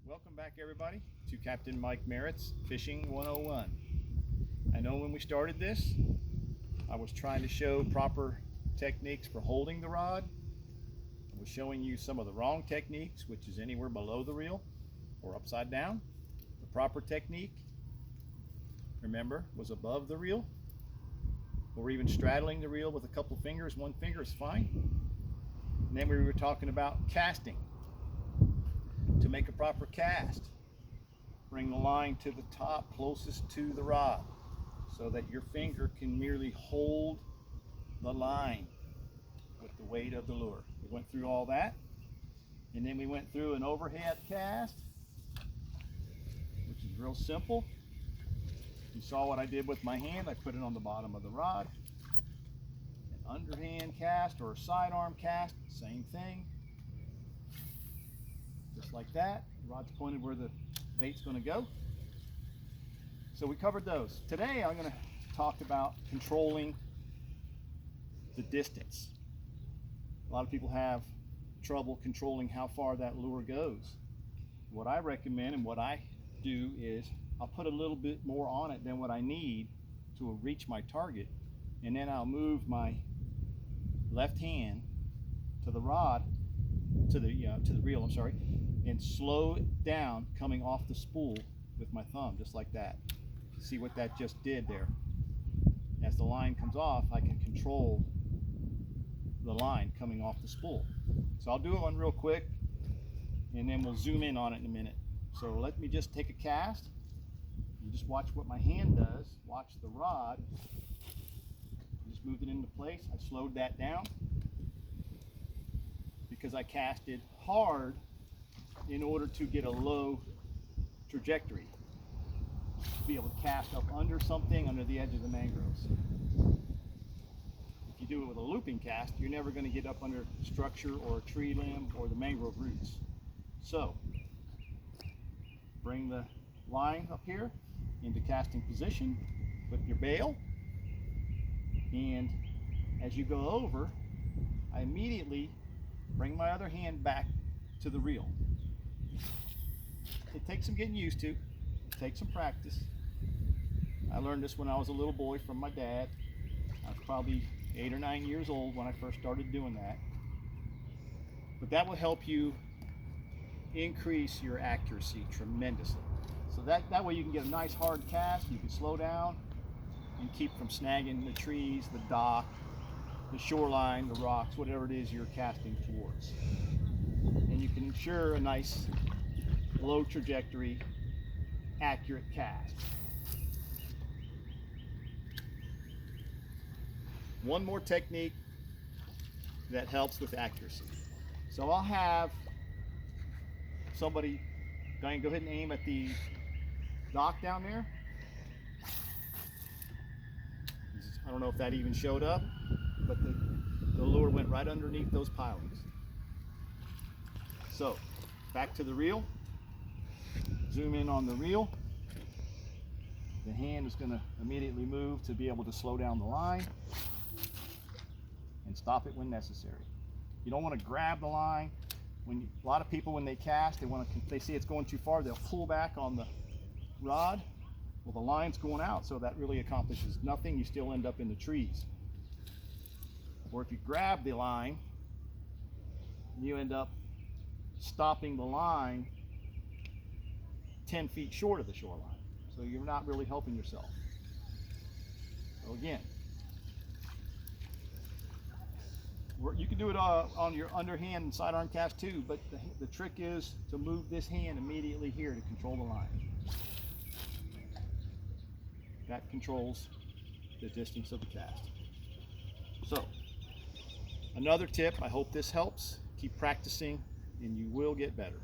Welcome back everybody to Captain Mike Merritt's Fishing 101. I know when we started this, I was trying to show proper techniques for holding the rod. I was showing you some of the wrong techniques, which is anywhere below the reel or upside down. The proper technique, remember, was above the reel, or even straddling the reel with a couple fingers. One finger is fine. And then we were talking about casting. To make a proper cast, bring the line to the top closest to the rod so that your finger can merely hold the line with the weight of the lure. We went through all that, and then we went through an overhead cast, which is real simple. You saw what I did with my hand. I put it on the bottom of the rod. An underhand cast or a sidearm cast, same thing. Just like that. The rod's pointed where the bait's going to go. So we covered those. Today I'm going to talk about controlling the distance. A lot of people have trouble controlling how far that lure goes. What I recommend and what I do is I'll put a little bit more on it than what I need to reach my target, and then I'll move my left hand to the rod, to the reel, I'm sorry, and slow it down coming off the spool with my thumb, just like that. See what that just did there? As the line comes off, I can control the line coming off the spool. So I'll do it one real quick, and then we'll zoom in on it in a minute. So let me just take a cast. You just watch what my hand does. Watch the rod. Just moved it into place. I slowed that down because I casted hard in order to get a low trajectory, be able to cast up under something, under the edge of the mangroves. If you do it with a looping cast, you're never going to get up under structure or a tree limb or the mangrove roots. So bring the line up here into casting position with your bail, and as you go over, I immediately bring my other hand back to the reel. It takes some getting used to. It takes some practice. I learned this when I was a little boy from my dad. I was probably 8 or 9 years old when I first started doing that. But that will help you increase your accuracy tremendously. So that way you can get a nice hard cast, you can slow down and keep from snagging the trees, the dock, the shoreline, the rocks, whatever it is you're casting towards. And you can ensure a nice low trajectory, accurate cast. One more technique that helps with accuracy. So I'll have somebody go ahead and aim at the dock down there. I don't know if that even showed up, but the lure went right underneath those pilings. So back to the reel. Zoom in on the reel. The hand is going to immediately move to be able to slow down the line and stop it when necessary. You don't want to grab the line. A lot of people, when they cast, they see it's going too far, they'll pull back on the rod. Well, the line's going out, so that really accomplishes nothing. You still end up in the trees. Or if you grab the line, you end up stopping the line 10 feet short of the shoreline. So you're not really helping yourself. So again, you can do it on your underhand and sidearm cast too, but the trick is to move this hand immediately here to control the line. That controls the distance of the cast. So, another tip, I hope this helps. Keep practicing and you will get better.